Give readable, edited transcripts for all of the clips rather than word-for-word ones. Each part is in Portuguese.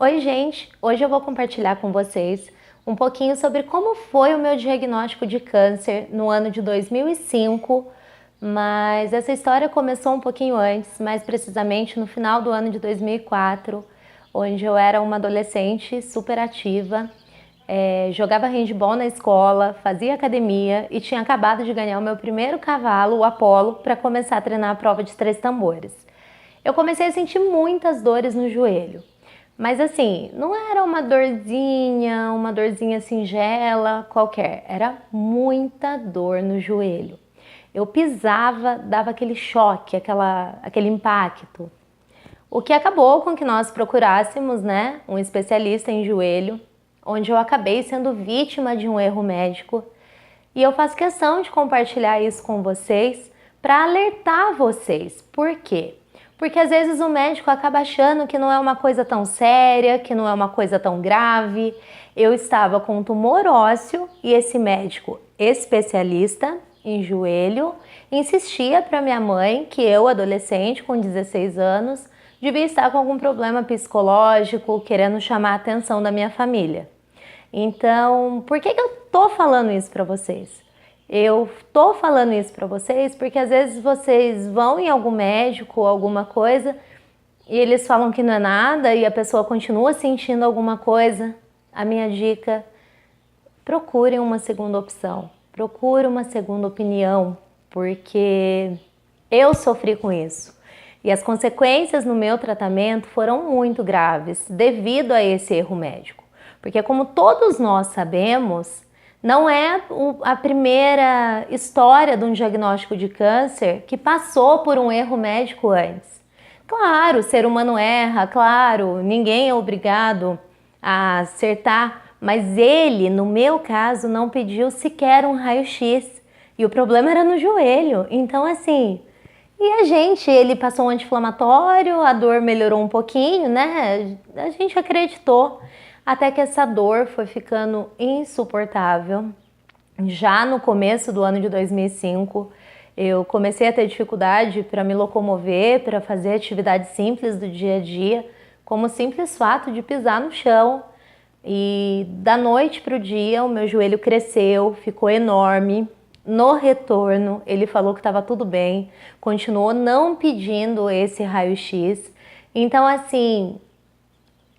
Oi, gente! Hoje eu vou compartilhar com vocês um pouquinho sobre como foi o meu diagnóstico de câncer no ano de 2005, mas essa história começou um pouquinho antes, mais precisamente no final do ano de 2004, onde eu era uma adolescente super ativa, jogava handball na escola, fazia academia e tinha acabado de ganhar o meu primeiro cavalo, o Apollo, para começar a treinar a prova de 3 tambores. Eu comecei a sentir muitas dores no joelho. Mas assim, não era uma dorzinha singela qualquer, era muita dor no joelho. Eu pisava, dava aquele choque, aquele impacto. O que acabou com que nós procurássemos, né, um especialista em joelho, onde eu acabei sendo vítima de um erro médico. E eu faço questão de compartilhar isso com vocês para alertar vocês. Por quê? Porque às vezes o médico acaba achando que não é uma coisa tão séria, que não é uma coisa tão grave. Eu estava com um tumor ósseo e esse médico especialista em joelho insistia para minha mãe que eu, adolescente com 16 anos, devia estar com algum problema psicológico, querendo chamar a atenção da minha família. Então, por que eu tô falando isso para vocês? Eu tô falando isso para vocês porque às vezes vocês vão em algum médico ou alguma coisa e eles falam que não é nada e a pessoa continua sentindo alguma coisa. A minha dica: procurem uma segunda opção, procure uma segunda opinião, porque eu sofri com isso. E as consequências no meu tratamento foram muito graves devido a esse erro médico. Porque como todos nós sabemos, não é a primeira história de um diagnóstico de câncer que passou por um erro médico antes. Claro, o ser humano erra, claro, ninguém é obrigado a acertar, mas ele, no meu caso, não pediu sequer um raio-x. E o problema era no joelho. Então, assim, ele passou um anti-inflamatório, a dor melhorou um pouquinho, né? A gente acreditou. Até que essa dor foi ficando insuportável. Já no começo do ano de 2005, eu comecei a ter dificuldade para me locomover, para fazer atividades simples do dia a dia, como o simples fato de pisar no chão. E da noite para o dia, o meu joelho cresceu, ficou enorme. No retorno, ele falou que estava tudo bem, continuou não pedindo esse raio-x. Então, assim,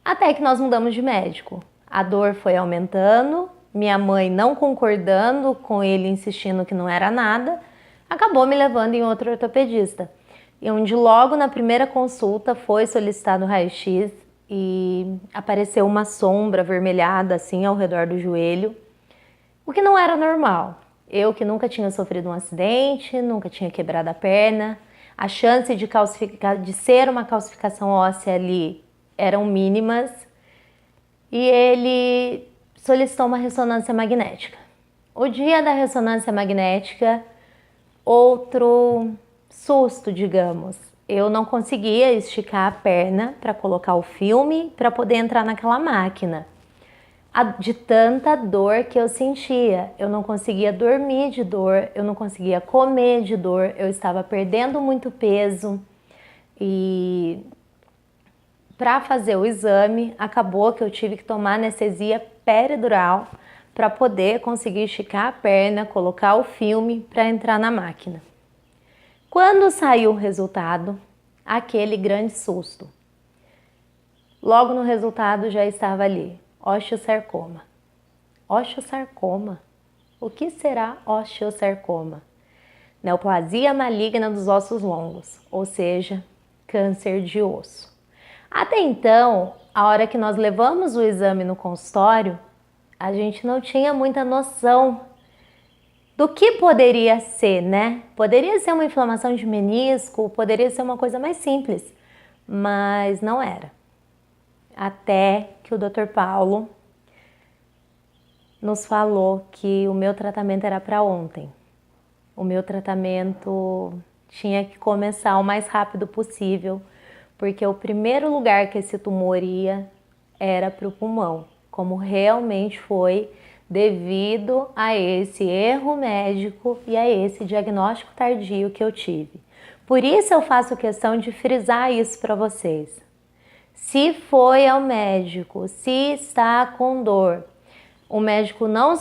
até que nós mudamos de médico. A dor foi aumentando, minha mãe não concordando com ele insistindo que não era nada, acabou me levando em outro ortopedista. E onde logo na primeira consulta foi solicitado o raio-x e apareceu uma sombra avermelhada assim ao redor do joelho, o que não era normal. Eu que nunca tinha sofrido um acidente, nunca tinha quebrado a perna, a chance de ser uma calcificação óssea ali eram mínimas, e ele solicitou uma ressonância magnética. O dia da ressonância magnética, outro susto, digamos. Eu não conseguia esticar a perna para colocar o filme para poder entrar naquela máquina. De tanta dor que eu sentia, eu não conseguia dormir de dor, eu não conseguia comer de dor, eu estava perdendo muito peso e para fazer o exame, acabou que eu tive que tomar anestesia peridural para poder conseguir esticar a perna, colocar o filme para entrar na máquina. Quando saiu o resultado, aquele grande susto. Logo no resultado já estava ali, osteosarcoma. Osteosarcoma? O que será osteosarcoma? Neoplasia maligna dos ossos longos, ou seja, câncer de osso. Até então, a hora que nós levamos o exame no consultório, a gente não tinha muita noção do que poderia ser, né? Poderia ser uma inflamação de menisco, poderia ser uma coisa mais simples, mas não era. Até que o Dr. Paulo nos falou que o meu tratamento era para ontem. O meu tratamento tinha que começar o mais rápido possível, porque o primeiro lugar que esse tumor ia era para o pulmão, como realmente foi devido a esse erro médico e a esse diagnóstico tardio que eu tive. Por isso eu faço questão de frisar isso para vocês. Se foi ao médico, se está com dor, o médico não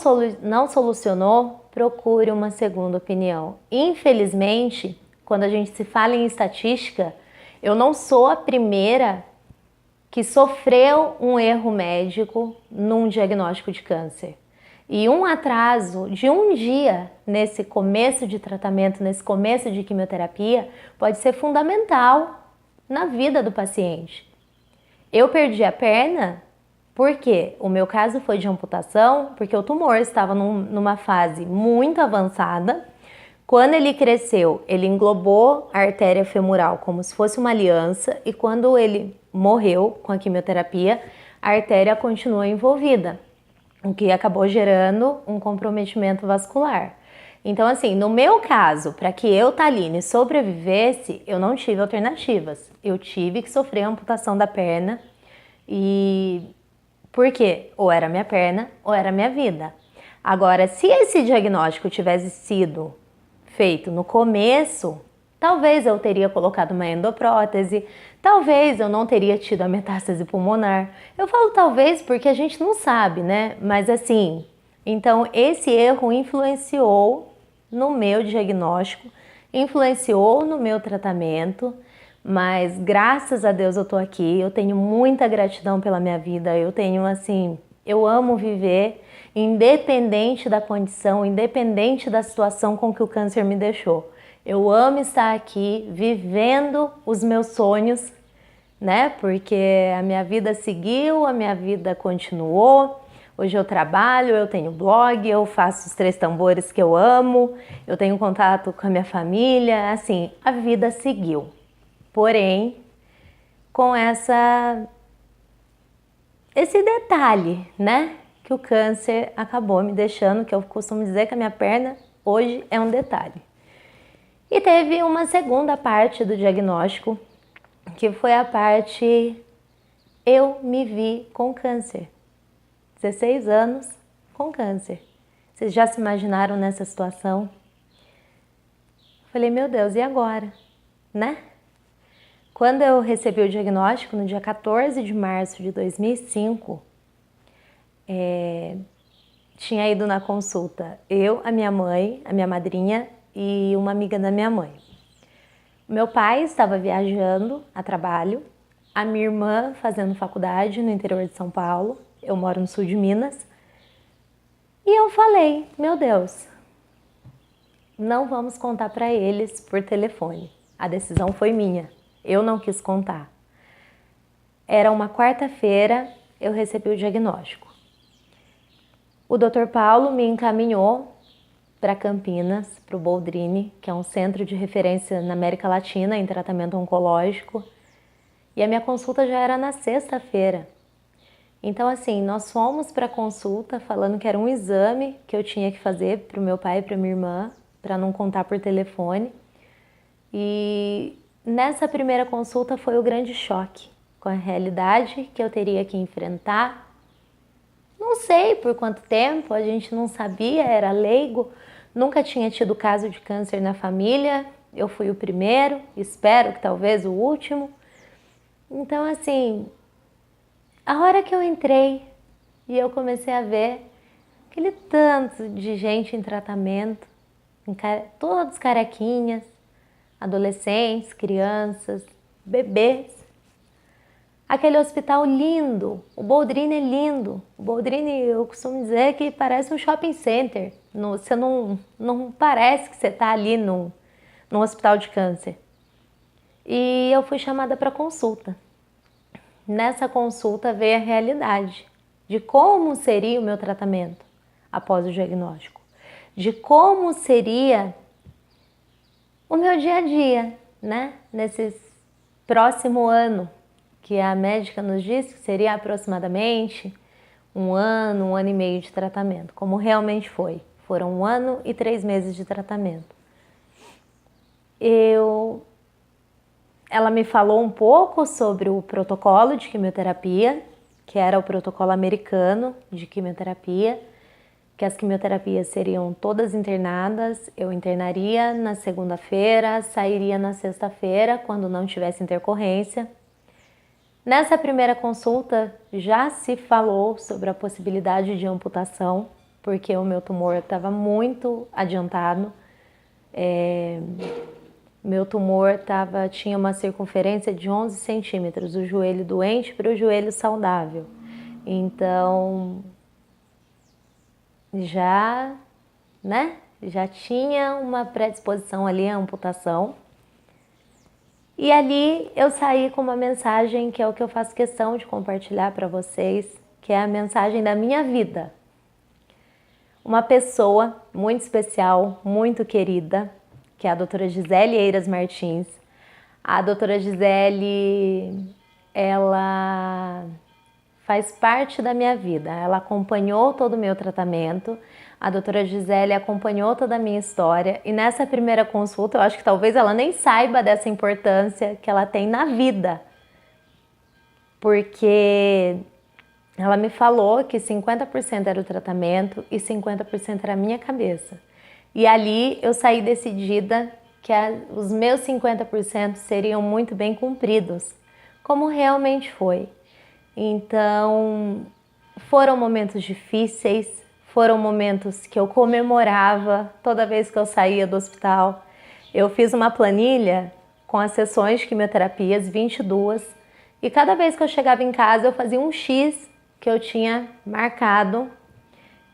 solucionou, procure uma segunda opinião. Infelizmente, quando a gente se fala em estatística, eu não sou a primeira que sofreu um erro médico num diagnóstico de câncer. E um atraso de um dia nesse começo de tratamento, nesse começo de quimioterapia, pode ser fundamental na vida do paciente. Eu perdi a perna porque o meu caso foi de amputação, porque o tumor estava numa fase muito avançada. Quando ele cresceu, ele englobou a artéria femoral como se fosse uma aliança, e quando ele morreu com a quimioterapia, a artéria continuou envolvida, o que acabou gerando um comprometimento vascular. Então, assim, no meu caso, para que eu, Thaline, sobrevivesse, eu não tive alternativas. Eu tive que sofrer a amputação da perna. E por quê? Ou era minha perna ou era minha vida. Agora, se esse diagnóstico tivesse sido feito no começo, talvez eu teria colocado uma endoprótese, talvez eu não teria tido a metástase pulmonar. Eu falo talvez porque a gente não sabe, né? Mas assim, então esse erro influenciou no meu diagnóstico, influenciou no meu tratamento, mas graças a Deus eu tô aqui, eu tenho muita gratidão pela minha vida, eu tenho assim, eu amo viver, independente da condição, independente da situação com que o câncer me deixou. Eu amo estar aqui vivendo os meus sonhos, né? Porque a minha vida seguiu, a minha vida continuou. Hoje eu trabalho, eu tenho blog, eu faço os 3 tambores que eu amo, eu tenho contato com a minha família, assim, a vida seguiu. Porém, com esse detalhe, né? Que o câncer acabou me deixando, que eu costumo dizer que a minha perna hoje é um detalhe. E teve uma segunda parte do diagnóstico, que foi a parte eu me vi com câncer. 16 anos com câncer. Vocês já se imaginaram nessa situação? Falei, meu Deus, e agora? Né? Quando eu recebi o diagnóstico, no dia 14 de março de 2005, tinha ido na consulta eu, a minha mãe, a minha madrinha e uma amiga da minha mãe. Meu pai estava viajando a trabalho, a minha irmã fazendo faculdade no interior de São Paulo, eu moro no sul de Minas, e eu falei, meu Deus, não vamos contar para eles por telefone, a decisão foi minha, eu não quis contar. Era uma quarta-feira, eu recebi o diagnóstico. O Dr. Paulo me encaminhou para Campinas, para o Boldrini, que é um centro de referência na América Latina em tratamento oncológico. E a minha consulta já era na sexta-feira. Então, assim, nós fomos para a consulta falando que era um exame que eu tinha que fazer para o meu pai e para minha irmã, para não contar por telefone. E nessa primeira consulta foi o grande choque com a realidade que eu teria que enfrentar. Não sei por quanto tempo, a gente não sabia, era leigo, nunca tinha tido caso de câncer na família, eu fui o primeiro, espero que talvez o último. Então, assim, a hora que eu entrei e eu comecei a ver aquele tanto de gente em tratamento, todos carequinhas, adolescentes, crianças, bebês. Aquele hospital lindo, o Boldrini é lindo. O Boldrini, eu costumo dizer que parece um shopping center. Você não parece que você está ali num hospital de câncer. E eu fui chamada para consulta. Nessa consulta veio a realidade de como seria o meu tratamento após o diagnóstico. De como seria o meu dia a dia, né? Nesse próximo ano, que a médica nos disse que seria aproximadamente um ano e meio de tratamento, como realmente foi. Foram 1 ano e 3 meses de tratamento. Ela me falou um pouco sobre o protocolo de quimioterapia, que era o protocolo americano de quimioterapia, que as quimioterapias seriam todas internadas, eu internaria na segunda-feira, sairia na sexta-feira, quando não tivesse intercorrência. Nessa primeira consulta já se falou sobre a possibilidade de amputação, porque o meu tumor estava muito adiantado. Meu tumor tinha uma circunferência de 11 centímetros, do joelho doente para o joelho saudável. Então, já tinha uma predisposição ali à amputação. E ali eu saí com uma mensagem que é o que eu faço questão de compartilhar para vocês, que é a mensagem da minha vida. Uma pessoa muito especial, muito querida, que é a doutora Gisele Eiras Martins. A doutora Gisele, ela faz parte da minha vida, ela acompanhou todo o meu tratamento, a doutora Gisele acompanhou toda a minha história e nessa primeira consulta eu acho que talvez ela nem saiba dessa importância que ela tem na vida, porque ela me falou que 50% era o tratamento e 50% era a minha cabeça. E ali eu saí decidida que os meus 50% seriam muito bem cumpridos, como realmente foi. Então, foram momentos difíceis, foram momentos que eu comemorava toda vez que eu saía do hospital. Eu fiz uma planilha com as sessões de quimioterapias, 22, e cada vez que eu chegava em casa eu fazia um X que eu tinha marcado,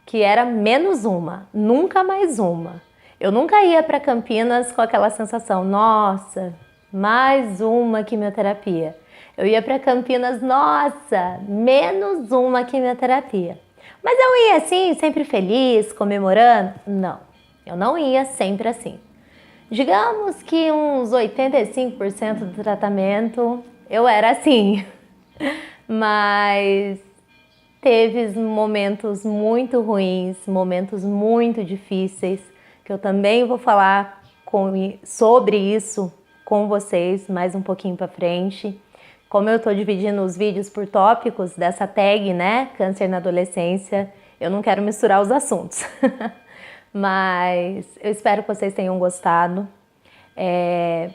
que era menos uma, nunca mais uma. Eu nunca ia para Campinas com aquela sensação, nossa, mais uma quimioterapia. Eu ia para Campinas, nossa, menos uma quimioterapia. Mas eu ia assim, sempre feliz, comemorando? Não, eu não ia sempre assim. Digamos que uns 85% do tratamento eu era assim. Mas teve momentos muito ruins, momentos muito difíceis, que eu também vou falar sobre isso com vocês mais um pouquinho para frente. Como eu estou dividindo os vídeos por tópicos dessa tag, né, câncer na adolescência, eu não quero misturar os assuntos. Mas eu espero que vocês tenham gostado. É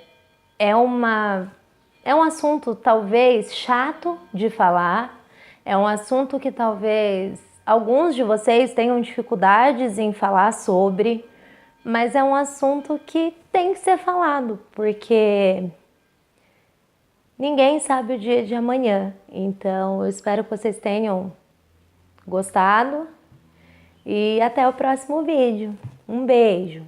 um assunto talvez chato de falar, é um assunto que talvez alguns de vocês tenham dificuldades em falar sobre, mas é um assunto que tem que ser falado, porque ninguém sabe o dia de amanhã. Então eu espero que vocês tenham gostado e até o próximo vídeo. Um beijo!